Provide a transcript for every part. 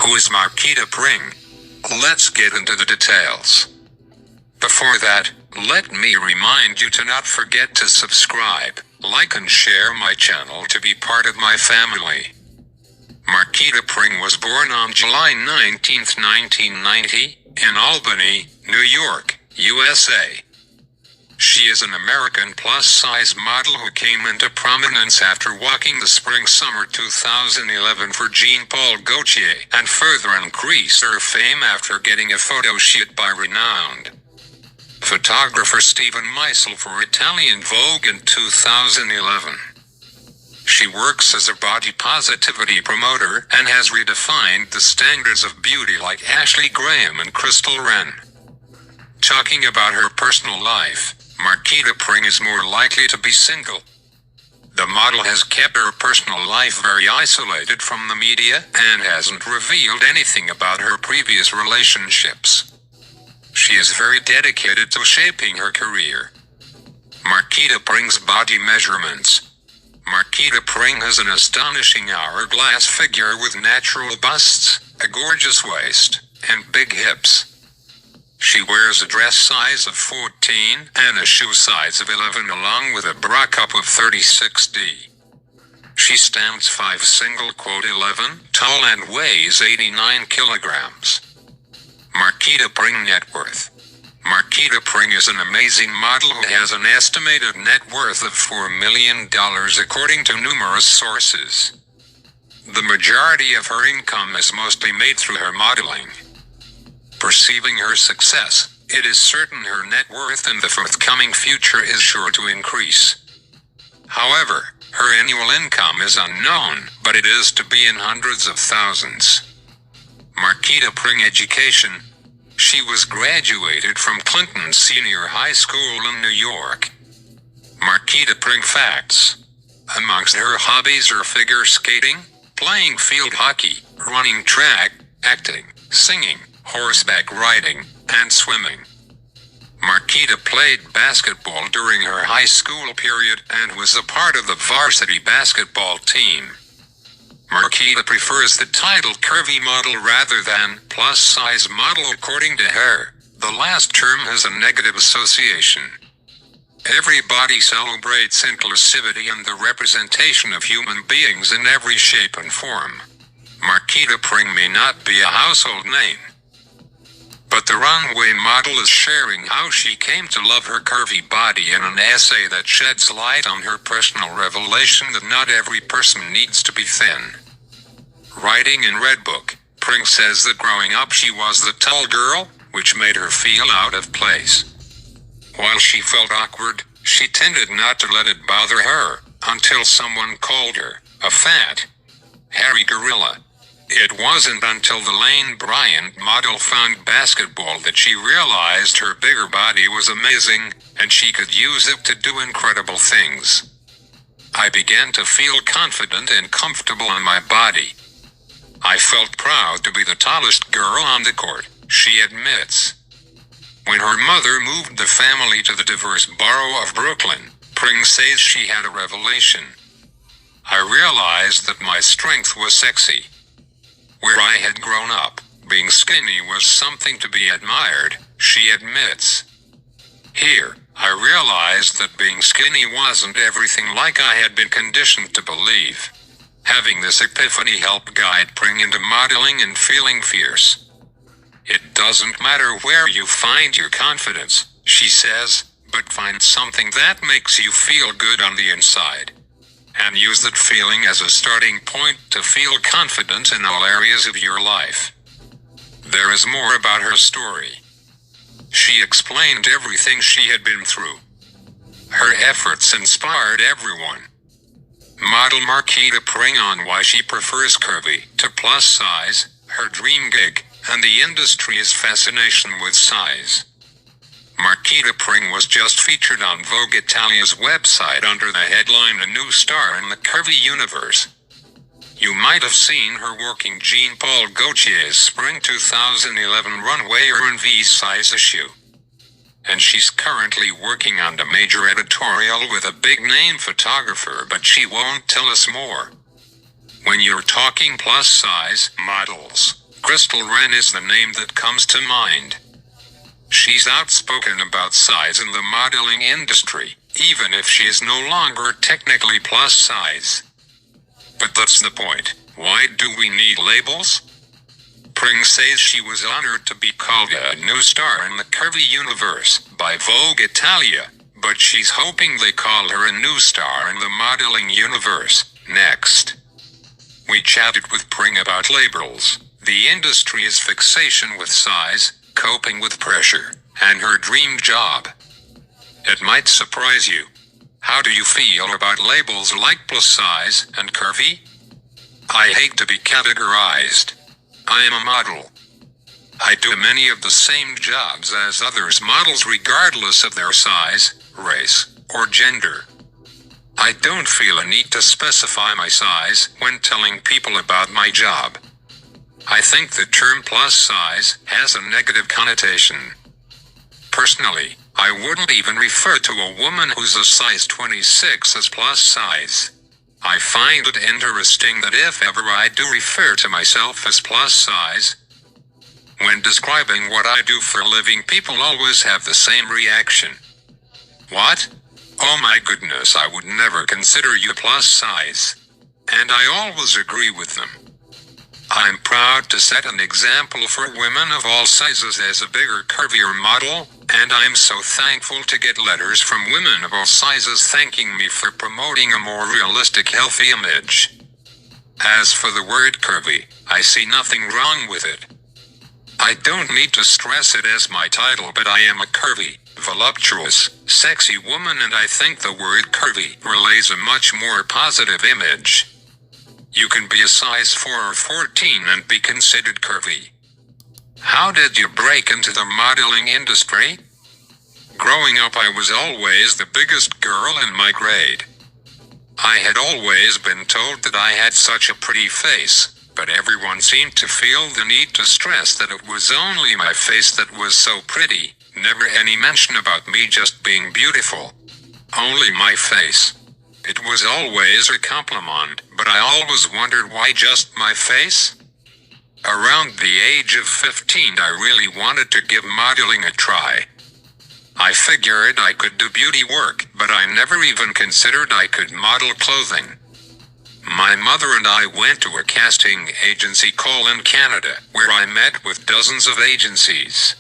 Who is Marquita Pring? Let's get into the details. Before that, let me remind you to not forget to subscribe, like and share my channel to be part of my family. Marquita Pring was born on July 19, 1990, in Albany, New York, USA. She is an American plus-size model who came into prominence after walking the spring-summer 2011 for Jean-Paul Gaultier, and further increased her fame after getting a photo shoot by renowned photographer Steven Meisel for Italian Vogue in 2011. She works as a body positivity promoter and has redefined the standards of beauty like Ashley Graham and Crystal Wren. Talking about her personal life, Marquita Pring is more likely to be single. The model has kept her personal life very isolated from the media and hasn't revealed anything about her previous relationships. She is very dedicated to shaping her career. Marquita Pring's body measurements. Marquita Pring has an astonishing hourglass figure with natural busts, a gorgeous waist, and big hips. She wears a dress size of 14 and a shoe size of 11 along with a bra cup of 36D. She stands 5'11" tall and weighs 89 kilograms. Marquita Pring net worth. Marquita Pring is an amazing model who has an estimated net worth of $4 million according to numerous sources. The majority of her income is mostly made through her modeling. Perceiving her success, it is certain her net worth in the forthcoming future is sure to increase. However, her annual income is unknown, but it is to be in hundreds of thousands. Marquita Pring education. She was graduated from Clinton Senior High School in New York. Marquita Pring facts. Amongst her hobbies are figure skating, playing field hockey, running track, acting, singing, horseback riding, and swimming. Marquita played basketball during her high school period and was a part of the varsity basketball team. Marquita prefers the title curvy model rather than plus-size model according to her. The last term has a negative association. Everybody celebrates inclusivity and the representation of human beings in every shape and form. Marquita Pring may not be a household name, but the runway model is sharing how she came to love her curvy body in an essay that sheds light on her personal revelation that not every person needs to be thin. Writing in Redbook, Pring says that growing up she was the tall girl, which made her feel out of place. While she felt awkward, she tended not to let it bother her, until someone called her a fat, hairy gorilla. It wasn't until the Lane Bryant model found basketball that she realized her bigger body was amazing, and she could use it to do incredible things. I began to feel confident and comfortable in my body. I felt proud to be the tallest girl on the court, she admits. When her mother moved the family to the diverse borough of Brooklyn, Pring says she had a revelation. I realized that my strength was sexy. Where I had grown up, being skinny was something to be admired, she admits. Here, I realized that being skinny wasn't everything like I had been conditioned to believe. Having this epiphany helped guide Pring into modeling and feeling fierce. It doesn't matter where you find your confidence, she says, but find something that makes you feel good on the inside. And use that feeling as a starting point to feel confident in all areas of your life. There is more about her story. She explained everything she had been through. Her efforts inspired everyone. Model Marquita Pring on why she prefers curvy to plus size, her dream gig, and the industry's fascination with size. Marquita Pring was just featured on Vogue Italia's website under the headline "A New Star in the Curvy Universe." You might have seen her working Jean-Paul Gaultier's Spring 2011 runway or V size issue. And she's currently working on a major editorial with a big-name photographer, but she won't tell us more. When you're talking plus-size models, Crystal Wren is the name that comes to mind. She's outspoken about size in the modeling industry, even if she is no longer technically plus size. But that's the point. Why do we need labels? Pring says she was honored to be called a new star in the curvy universe by Vogue Italia, but she's hoping they call her a new star in the modeling universe next. We chatted with Pring about labels, the industry's fixation with size, coping with pressure, and her dream job. It might surprise you. How do you feel about labels like plus size and curvy? I hate to be categorized. I am a model. I do many of the same jobs as others models regardless of their size, race, or gender. I don't feel a need to specify my size when telling people about my job. I think the term plus size has a negative connotation. Personally, I wouldn't even refer to a woman who's a size 26 as plus size. I find it interesting that if ever I do refer to myself as plus size, when describing what I do for a living, people always have the same reaction. What? Oh my goodness, I would never consider you plus size. And I always agree with them. I'm proud to set an example for women of all sizes as a bigger, curvier model, and I'm so thankful to get letters from women of all sizes thanking me for promoting a more realistic, healthy image. As for the word curvy, I see nothing wrong with it. I don't need to stress it as my title, but I am a curvy, voluptuous, sexy woman, and I think the word curvy relays a much more positive image. You can be a size 4 or 14 and be considered curvy. How did you break into the modeling industry? Growing up, I was always the biggest girl in my grade. I had always been told that I had such a pretty face, but everyone seemed to feel the need to stress that it was only my face that was so pretty, never any mention about me just being beautiful. Only my face. It was always a compliment, but I always wondered why just my face? Around the age of 15, I really wanted to give modeling a try. I figured I could do beauty work, but I never even considered I could model clothing. My mother and I went to a casting agency call in Canada, where I met with dozens of agencies.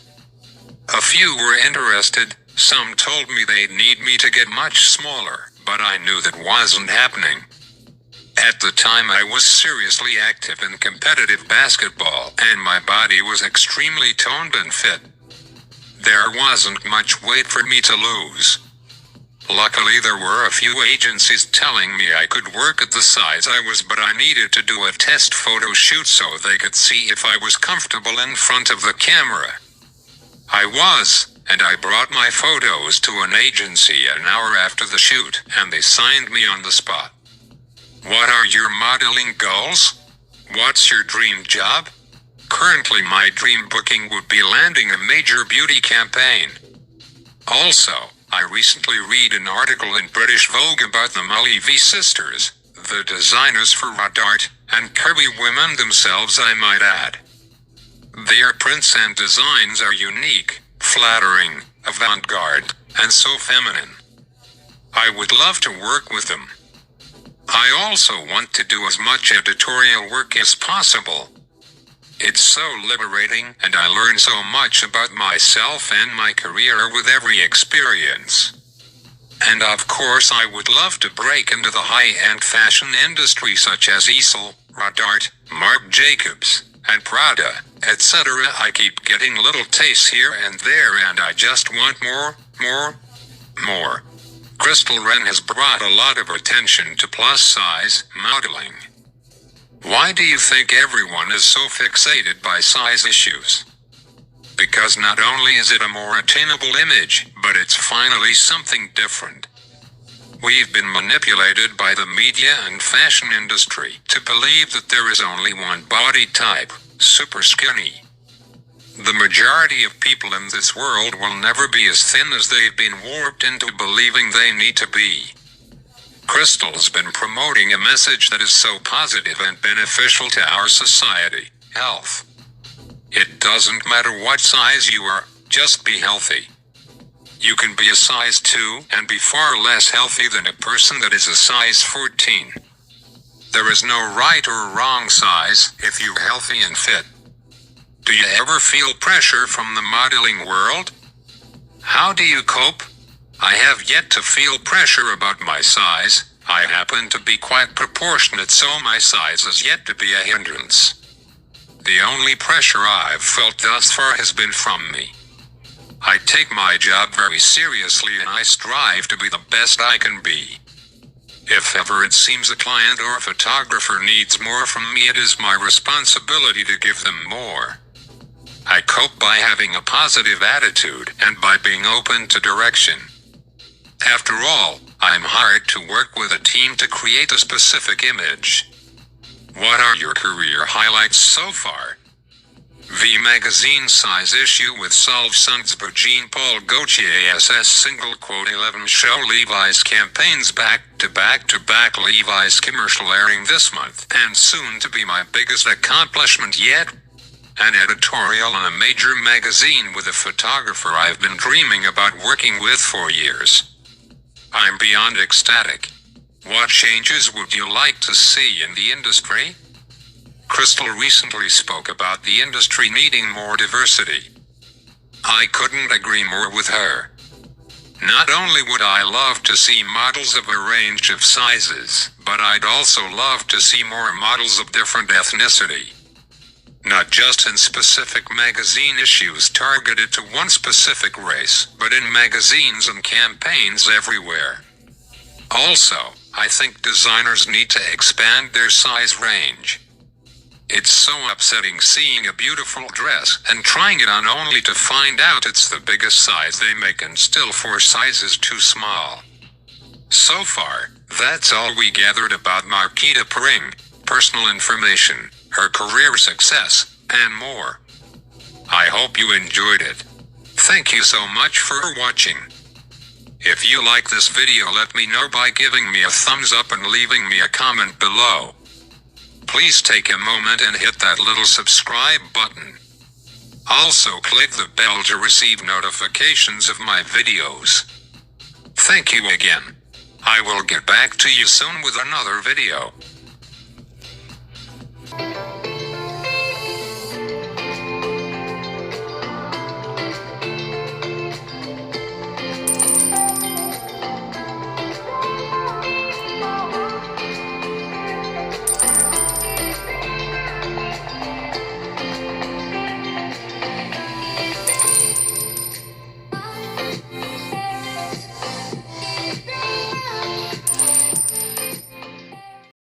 A few were interested, some told me they'd need me to get much smaller, but I knew that wasn't happening. At the time, I was seriously active in competitive basketball, and my body was extremely toned and fit. There wasn't much weight for me to lose. Luckily, there were a few agencies telling me I could work at the size I was, but I needed to do a test photo shoot so they could see if I was comfortable in front of the camera. I was, and I brought my photos to an agency an hour after the shoot, and they signed me on the spot. What are your modeling goals? What's your dream job? Currently, my dream booking would be landing a major beauty campaign. Also, I recently read an article in British Vogue about the Mulvey sisters, the designers for art, and curvy women themselves, I might add. Their prints and designs are unique, flattering, avant-garde, and so feminine. I would love to work with them. I also want to do as much editorial work as possible. It's so liberating, and I learn so much about myself and my career with every experience. And of course, I would love to break into the high-end fashion industry such as ELLE, Rodart, Marc Jacobs, and Prada, etc. I keep getting little tastes here and there, and I just want more. Crystal Wren has brought a lot of attention to plus-size modeling. Why do you think everyone is so fixated by size issues? Because not only is it a more attainable image, but it's finally something different. We've been manipulated by the media and fashion industry to believe that there is only one body type, super skinny. The majority of people in this world will never be as thin as they've been warped into believing they need to be. Crystal's been promoting a message that is so positive and beneficial to our society, health, It doesn't matter what size you are, just be healthy. You can be a size 2 and be far less healthy than a person that is a size 14. There is no right or wrong size if you're healthy and fit. Do you ever feel pressure from the modeling world? How do you cope? I have yet to feel pressure about my size. I happen to be quite proportionate, so my size is yet to be a hindrance. The only pressure I've felt thus far has been from me. I take my job very seriously and I strive to be the best I can be. If ever it seems a client or a photographer needs more from me, it is my responsibility to give them more. I cope by having a positive attitude and by being open to direction. After all, I'm hired to work with a team to create a specific image. What are your career highlights so far? V Magazine size issue with Solve Sundsbo Jean Paul Gaultier SS single quote 11 show Levi's campaigns back to back Levi's commercial airing this month and soon to be my biggest accomplishment yet. An editorial in a major magazine with a photographer I've been dreaming about working with for years. I'm beyond ecstatic. What changes would you like to see in the industry? Crystal recently spoke about the industry needing more diversity. I couldn't agree more with her. Not only would I love to see models of a range of sizes, but I'd also love to see more models of different ethnicity. Not just in specific magazine issues targeted to one specific race, but in magazines and campaigns everywhere. Also, I think designers need to expand their size range. It's so upsetting seeing a beautiful dress and trying it on only to find out it's the biggest size they make and still 4 sizes too small. So far, that's all we gathered about Marquita Pring, personal information, her career success, and more. I hope you enjoyed it. Thank you so much for watching. If you like this video, let me know by giving me a thumbs up and leaving me a comment below. Please take a moment and hit that little subscribe button. Also click the bell to receive notifications of my videos. Thank you again. I will get back to you soon with another video.